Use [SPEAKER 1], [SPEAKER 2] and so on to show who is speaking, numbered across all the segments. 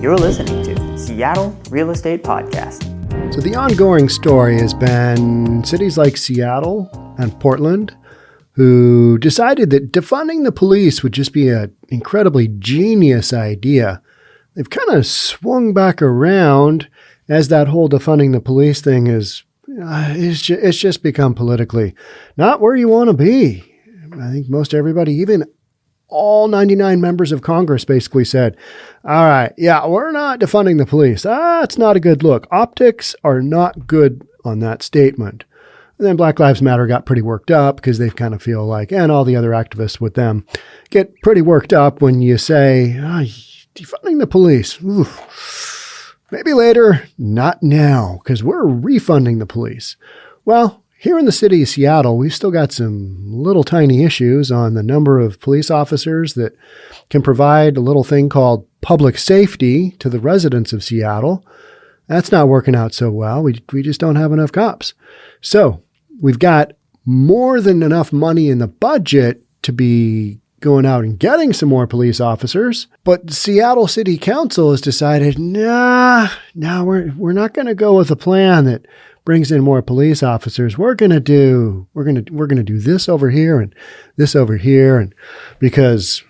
[SPEAKER 1] You're listening to Seattle Real Estate Podcast.
[SPEAKER 2] So the ongoing story has been cities like Seattle and Portland who decided that defunding the police would just be an incredibly genius idea. They've kind of swung back around as that whole defunding the police thing it's just become politically not where you want to be. I think most everybody, even all 99 members of Congress, basically said, all right, yeah, we're not defunding the police. It's not a good look. Optics are not good on that statement. And then Black Lives Matter got pretty worked up because they kind of feel like, and all the other activists with them, get pretty worked up when you say, defunding the police. Oof. Maybe later, not now, because we're refunding the police. Well, here in the city of Seattle, we've still got some little tiny issues on the number of police officers that can provide a little thing called public safety to the residents of Seattle. That's not working out so well. We just don't have enough cops. So we've got more than enough money in the budget to be going out and getting some more police officers. But Seattle City Council has decided, we're not going to go with a plan that brings in more police officers. We're going to do this over here and this over here, and because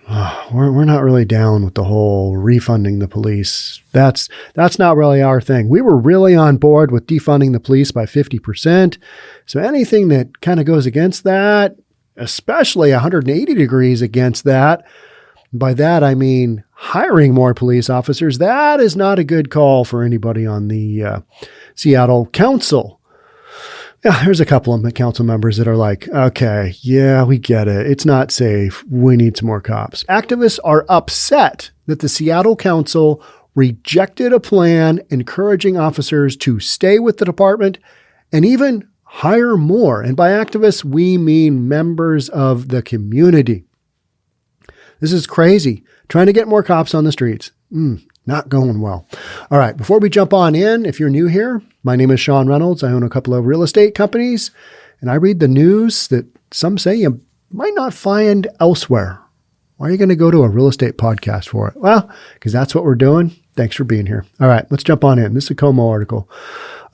[SPEAKER 2] we're not really down with the whole refunding the police. That's not really our thing. We were really on board with defunding the police by 50%. So anything that kind of goes against that, especially 180 degrees against that, by that I mean hiring more police officers, that is not a good call for anybody on the Seattle Council. Yeah, there's a couple of council members that are like, okay, yeah, we get it. It's not safe. We need some more cops. Activists are upset that the Seattle Council rejected a plan encouraging officers to stay with the department and even hire more. And by activists, we mean members of the community. This is crazy. Trying to get more cops on the streets. Not going well. All right. Before we jump on in, if you're new here, my name is Sean Reynolds. I own a couple of real estate companies, and I read the news that some say you might not find elsewhere. Why are you going to go to a real estate podcast for it? Well, because that's what we're doing. Thanks for being here. All right. Let's jump on in. This is a Como article.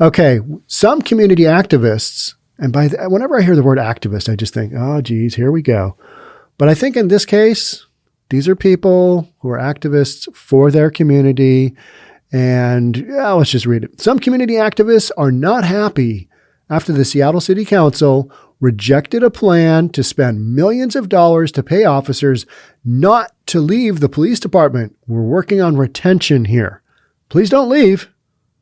[SPEAKER 2] Okay. Some community activists, and whenever I hear the word activist, I just think, oh, geez, here we go. But I think in this case, these are people who are activists for their community. And let's just read it. Some community activists are not happy after the Seattle City Council rejected a plan to spend millions of dollars to pay officers not to leave the police department. We're working on retention here. Please don't leave.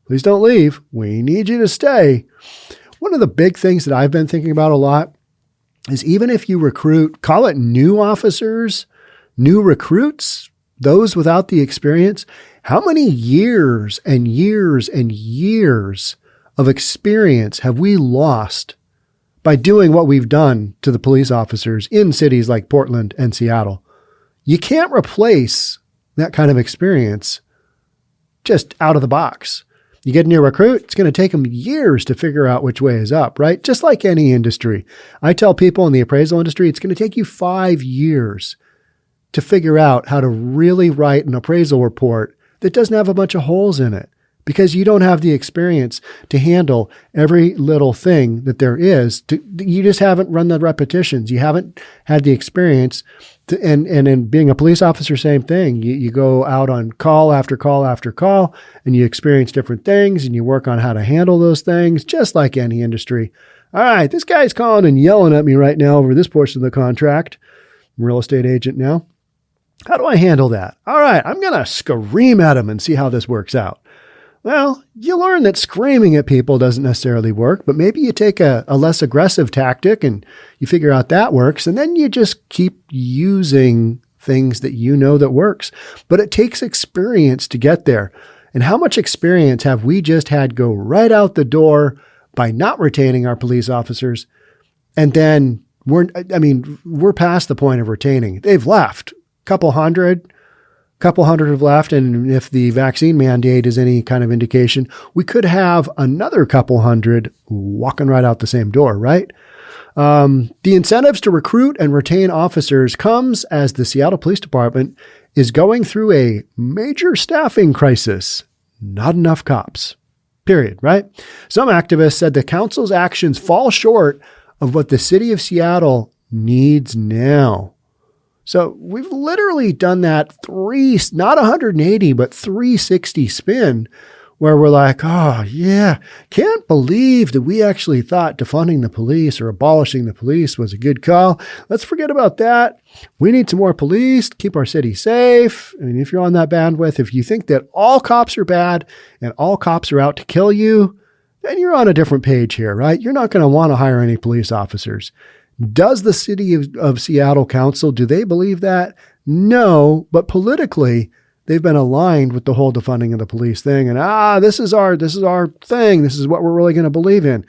[SPEAKER 2] Please don't leave. We need you to stay. One of the big things that I've been thinking about a lot is even if you recruit, call it new officers, new recruits, those without the experience, how many years and years and years of experience have we lost by doing what we've done to the police officers in cities like Portland and Seattle? You can't replace that kind of experience just out of the box. You get a new recruit, it's going to take them years to figure out which way is up, right? Just like any industry. I tell people in the appraisal industry, it's going to take you 5 years to figure out how to really write an appraisal report that doesn't have a bunch of holes in it, because you don't have the experience to handle every little thing that there is. You just haven't run the repetitions. You haven't had the experience. And in being a police officer, same thing. You go out on call after call after call, and you experience different things, and you work on how to handle those things, just like any industry. All right, this guy's calling and yelling at me right now over this portion of the contract. I'm a real estate agent now. How do I handle that? All right, I'm going to scream at him and see how this works out. Well, you learn that screaming at people doesn't necessarily work, but maybe you take a less aggressive tactic and you figure out that works, and then you just keep using things that you know that works. But it takes experience to get there. And how much experience have we just had go right out the door by not retaining our police officers? And then we're past the point of retaining. They've left. Couple hundred have left. And if the vaccine mandate is any kind of indication, we could have another couple hundred walking right out the same door, right? The incentives to recruit and retain officers comes as the Seattle Police Department is going through a major staffing crisis. Not enough cops. Period, right? Some activists said the council's actions fall short of what the city of Seattle needs now. So we've literally done that not 180, but 360 spin where we're like, oh yeah, can't believe that we actually thought defunding the police or abolishing the police was a good call. Let's forget about that. We need some more police to keep our city safe. I mean, if you're on that bandwidth, if you think that all cops are bad and all cops are out to kill you, then you're on a different page here, right? You're not going to want to hire any police officers. Does the city of Seattle Council, do they believe that? No, but politically, they've been aligned with the whole defunding of the police thing. And this is our thing. This is what we're really going to believe in.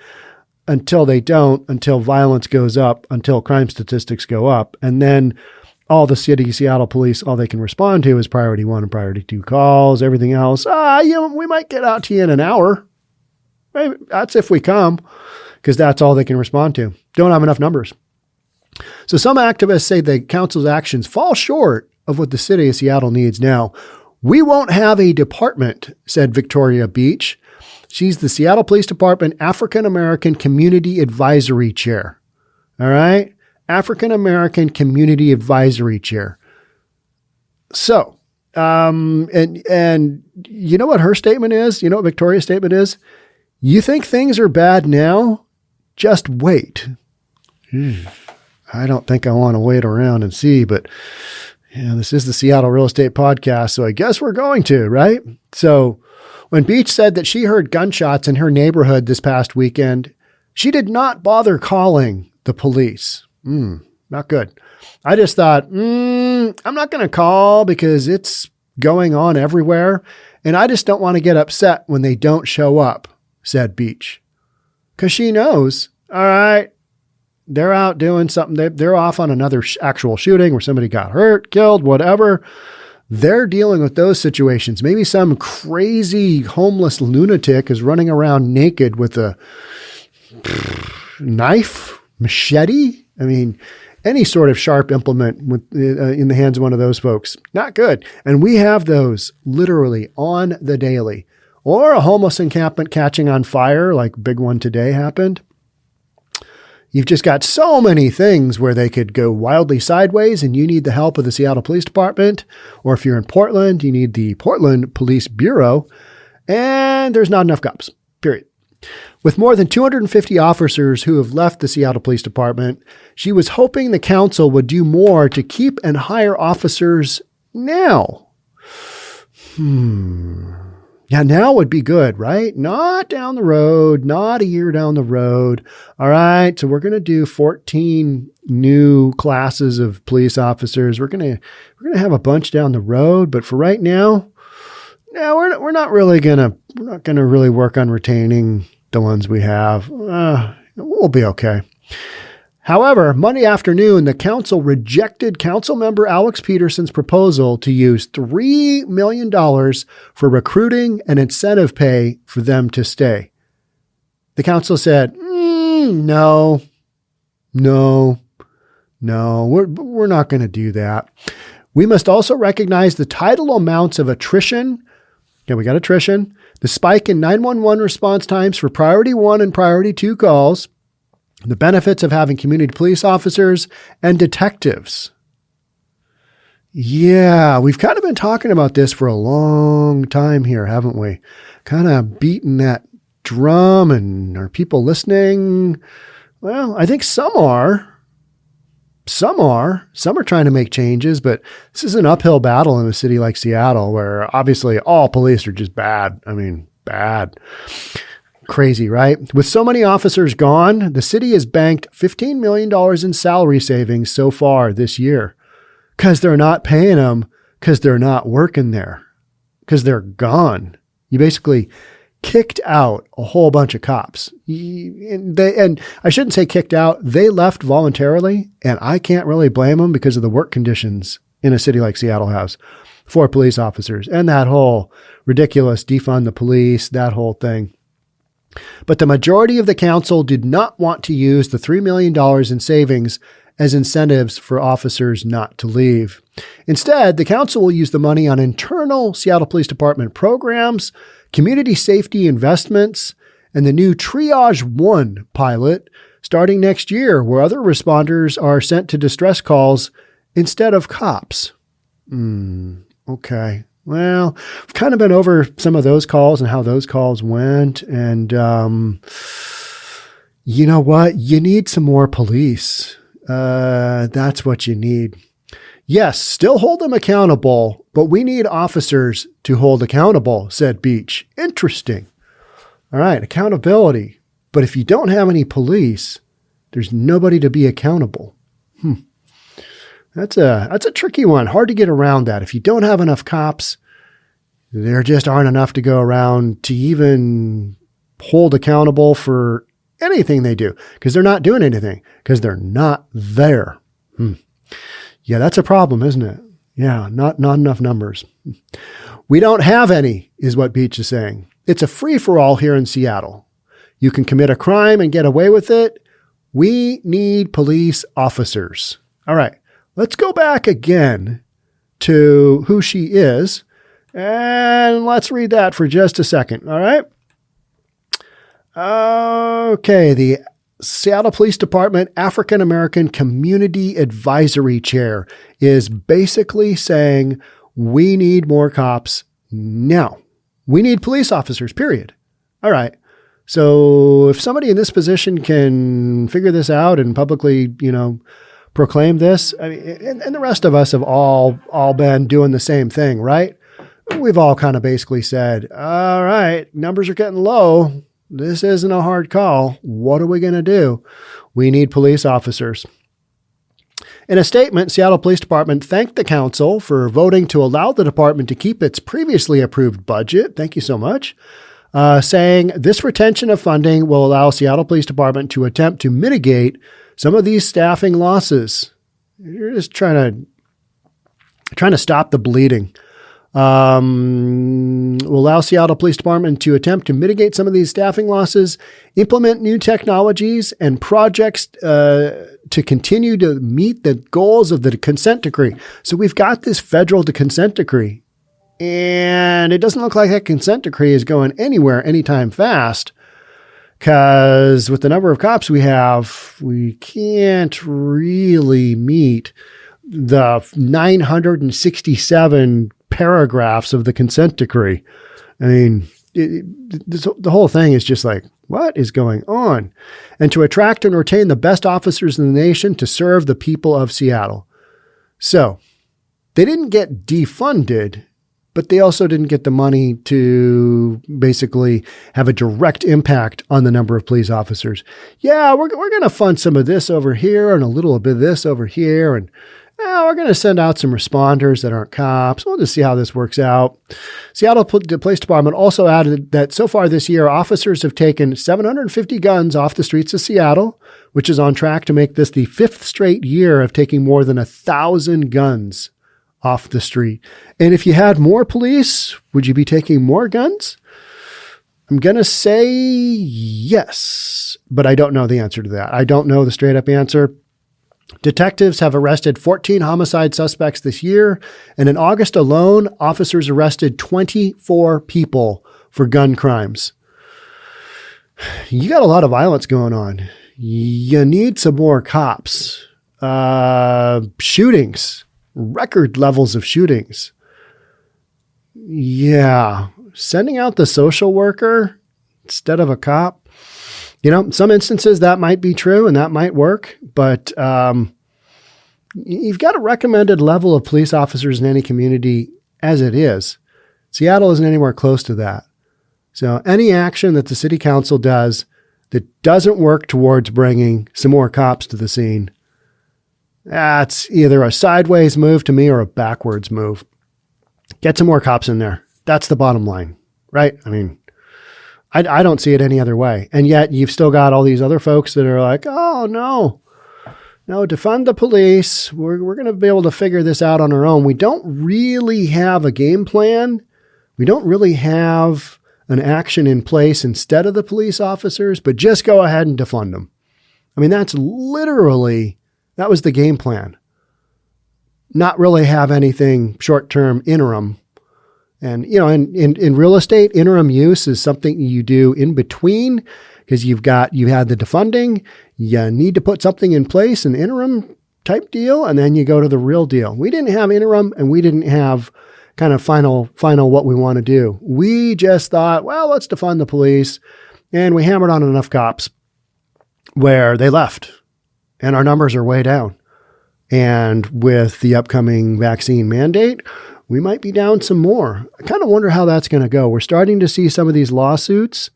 [SPEAKER 2] Until they don't, until violence goes up, until crime statistics go up. And then all the city of Seattle police, all they can respond to is priority 1 and priority 2 calls. Everything else, we might get out to you in an hour. Maybe that's if we come, because that's all they can respond to. Don't have enough numbers. So some activists say the council's actions fall short of what the city of Seattle needs now. We won't have a department, said Victoria Beach. She's the Seattle Police Department African American Community Advisory Chair. All right? African American Community Advisory Chair. So, and you know what her statement is? You know what Victoria's statement is? You think things are bad now? Just wait. I don't think I want to wait around and see, but this is the Seattle Real Estate Podcast, so I guess we're going to, right? So when Beach said that she heard gunshots in her neighborhood this past weekend, she did not bother calling the police. Not good. I just thought, I'm not going to call because it's going on everywhere, and I just don't want to get upset when they don't show up, said Beach. Because she knows, all right, they're out doing something. They're off on another actual shooting where somebody got hurt, killed, whatever. They're dealing with those situations. Maybe some crazy homeless lunatic is running around naked with a knife, machete. I mean, any sort of sharp implement in the hands of one of those folks. Not good. And we have those literally on the daily. Or a homeless encampment catching on fire, like big one today happened. You've just got so many things where they could go wildly sideways and you need the help of the Seattle Police Department. Or if you're in Portland, you need the Portland Police Bureau. And there's not enough cops, period. With more than 250 officers who have left the Seattle Police Department, she was hoping the council would do more to keep and hire officers now. Yeah, now would be good, right? Not down the road, not a year down the road. All right, so we're going to do 14 new classes of police officers. We're going to have a bunch down the road, but for right now, we're not going to really work on retaining the ones we have. We'll be okay. However, Monday afternoon, the council rejected council member Alex Peterson's proposal to use $3 million for recruiting and incentive pay for them to stay. The council said, no, we're not going to do that. We must also recognize the tidal amounts of attrition. Yeah, we got attrition. The spike in 911 response times for priority 1 and priority 2 calls. The benefits of having community police officers and detectives. Yeah, we've kind of been talking about this for a long time here, haven't we? Kind of beating that drum, and are people listening? Well, I think some are. Some are trying to make changes, but this is an uphill battle in a city like Seattle where obviously all police are just bad. I mean, bad. Crazy, right? With so many officers gone, the city has banked $15 million in salary savings so far this year because they're not paying them because they're not working there, because they're gone. You basically kicked out a whole bunch of cops. And I shouldn't say kicked out. They left voluntarily, and I can't really blame them because of the work conditions in a city like Seattle has for police officers and that whole ridiculous defund the police, that whole thing. But the majority of the council did not want to use the $3 million in savings as incentives for officers not to leave. Instead, the council will use the money on internal Seattle Police Department programs, community safety investments, and the new Triage 1 pilot starting next year, where other responders are sent to distress calls instead of cops. Okay. Well, I've kind of been over some of those calls and how those calls went. And you know what? You need some more police. That's what you need. Yes, still hold them accountable, but we need officers to hold accountable, said Beach. Interesting. All right, accountability. But if you don't have any police, there's nobody to be accountable. That's a tricky one. Hard to get around that. If you don't have enough cops, there just aren't enough to go around to even hold accountable for anything they do, because they're not doing anything, because they're not there. Yeah, that's a problem, isn't it? Yeah, not enough numbers. We don't have any, is what Beach is saying. It's a free-for-all here in Seattle. You can commit a crime and get away with it. We need police officers. All right, let's go back again to who she is, and let's read that for just a second. All right. Okay, the Seattle Police Department African American Community Advisory Chair is basically saying we need more cops now. We need police officers, period. All right. So if somebody in this position can figure this out and publicly, proclaim this, I mean, and the rest of us have all been doing the same thing, right? We've all kind of basically said, all right, numbers are getting low. This isn't a hard call. What are we going to do? We need police officers. In a statement, Seattle Police Department thanked the council for voting to allow the department to keep its previously approved budget. Thank you so much. Saying this retention of funding will allow Seattle Police Department to attempt to mitigate some of these staffing losses. You're just trying to stop the bleeding. Will allow Seattle Police Department to attempt to mitigate some of these staffing losses, implement new technologies and projects to continue to meet the goals of the consent decree. So we've got this federal consent decree, and it doesn't look like that consent decree is going anywhere anytime fast, because with the number of cops we have, we can't really meet the 967 paragraphs of the consent decree. I mean, the whole thing is just like, what is going on? And to attract and retain the best officers in the nation to serve the people of Seattle. So they didn't get defunded, but they also didn't get the money to basically have a direct impact on the number of police officers. Yeah, we're going to fund some of this over here and a little bit of this over here, and we're going to send out some responders that aren't cops. We'll just see how this works out. Seattle Police Department also added that so far this year, officers have taken 750 guns off the streets of Seattle, which is on track to make this the 5th straight year of taking more than 1,000 guns off the street. And if you had more police, would you be taking more guns? I'm going to say yes, but I don't know the answer to that. I don't know the straight up answer. Detectives have arrested 14 homicide suspects this year, and in August alone, officers arrested 24 people for gun crimes. You got a lot of violence going on. You need some more cops. Shootings, record levels of shootings. Yeah, sending out the social worker instead of a cop. Some instances that might be true and that might work, but you've got a recommended level of police officers in any community as it is. Seattle isn't anywhere close to that. So any action that the city council does that doesn't work towards bringing some more cops to the scene, that's either a sideways move to me or a backwards move. Get some more cops in there. That's the bottom line, right? I mean, I don't see it any other way. And yet you've still got all these other folks that are like, oh, no, defund the police. We're going to be able to figure this out on our own. We don't really have a game plan. We don't really have an action in place instead of the police officers, but just go ahead and defund them. I mean, that's literally That was the game plan. Not really have anything short-term interim. And, in real estate, interim use is something you do in between because you had the defunding. You need to put something in place, an interim type deal, and then you go to the real deal. We didn't have interim, and we didn't have kind of final what we want to do. We just thought, well, let's defund the police. And we hammered on enough cops where they left. And our numbers are way down. And with the upcoming vaccine mandate, we might be down some more. I kind of wonder how that's going to go. We're starting to see some of these lawsuits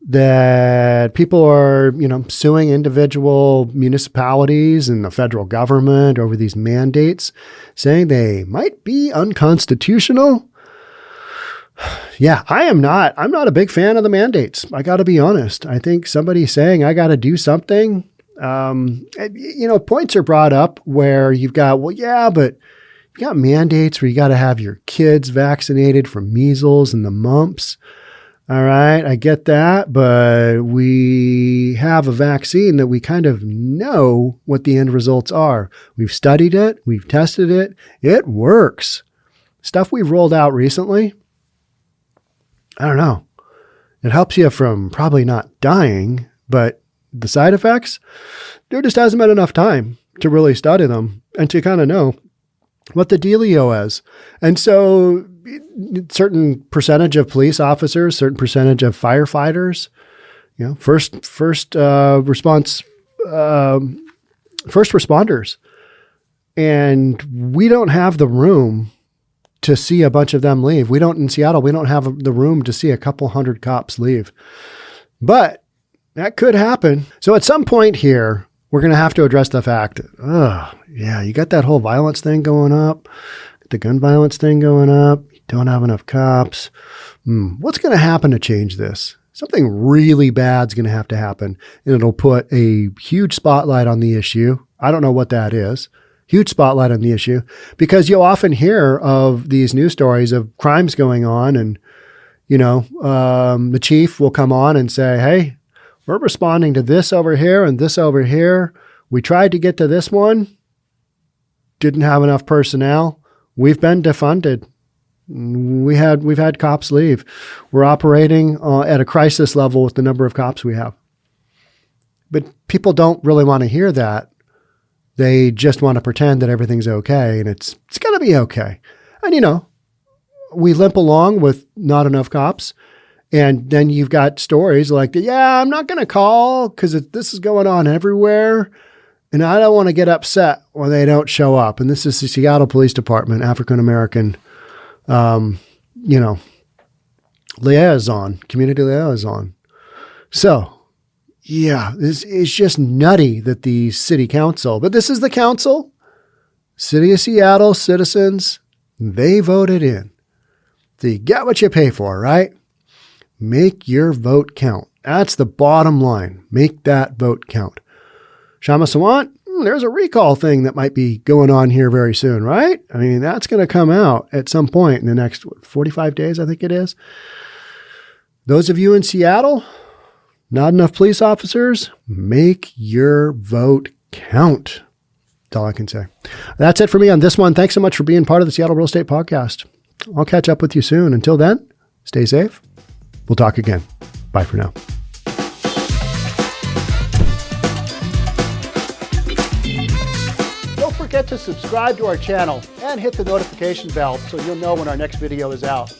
[SPEAKER 2] that people are, suing individual municipalities and the federal government over these mandates, saying they might be unconstitutional. Yeah, I'm not a big fan of the mandates. I got to be honest. I think somebody saying I got to do something, points are brought up where you've got, but you've got mandates where you got to have your kids vaccinated from measles and the mumps. All right, I get that, but we have a vaccine that we kind of know what the end results are. We've studied it. We've tested it. It works. Stuff we've rolled out recently, I don't know. It helps you from probably not dying, but the side effects, there just hasn't been enough time to really study them and to kind of know what the dealio is. And so certain percentage of police officers, certain percentage of firefighters, first responders. And we don't have the room to see a bunch of them leave. In Seattle, we don't have the room to see a couple hundred cops leave. But that could happen. So at some point here, we're going to have to address the fact that, you got that whole violence thing going up, the gun violence thing going up, you don't have enough cops. What's going to happen to change this? Something really bad's going to have to happen, and it'll put a huge spotlight on the issue. I don't know what that is. Huge spotlight on the issue, because you'll often hear of these news stories of crimes going on, and, the chief will come on and say, hey, we're responding to this over here and this over here. We tried to get to this one. Didn't have enough personnel. We've been defunded. We've had cops leave. We're operating at a crisis level with the number of cops we have. But people don't really want to hear that. They just want to pretend that everything's okay, and it's going to be okay. And, we limp along with not enough cops. And then you've got stories like, I'm not going to call because this is going on everywhere. And I don't want to get upset when they don't show up. And this is the Seattle Police Department, African-American, liaison, community liaison. So, this is just nutty that the city council, but this is the council, City of Seattle citizens, they voted in. So you get what you pay for, right? Make your vote count. That's the bottom line. Make that vote count. Shama Sawant, there's a recall thing that might be going on here very soon, right? I mean, that's going to come out at some point in the next 45 days, I think it is. Those of you in Seattle, not enough police officers, make your vote count. That's all I can say. That's it for me on this one. Thanks so much for being part of the Seattle Real Estate Podcast. I'll catch up with you soon. Until then, stay safe. We'll talk again. Bye for now. Don't forget to subscribe to our channel and hit the notification bell so you'll know when our next video is out.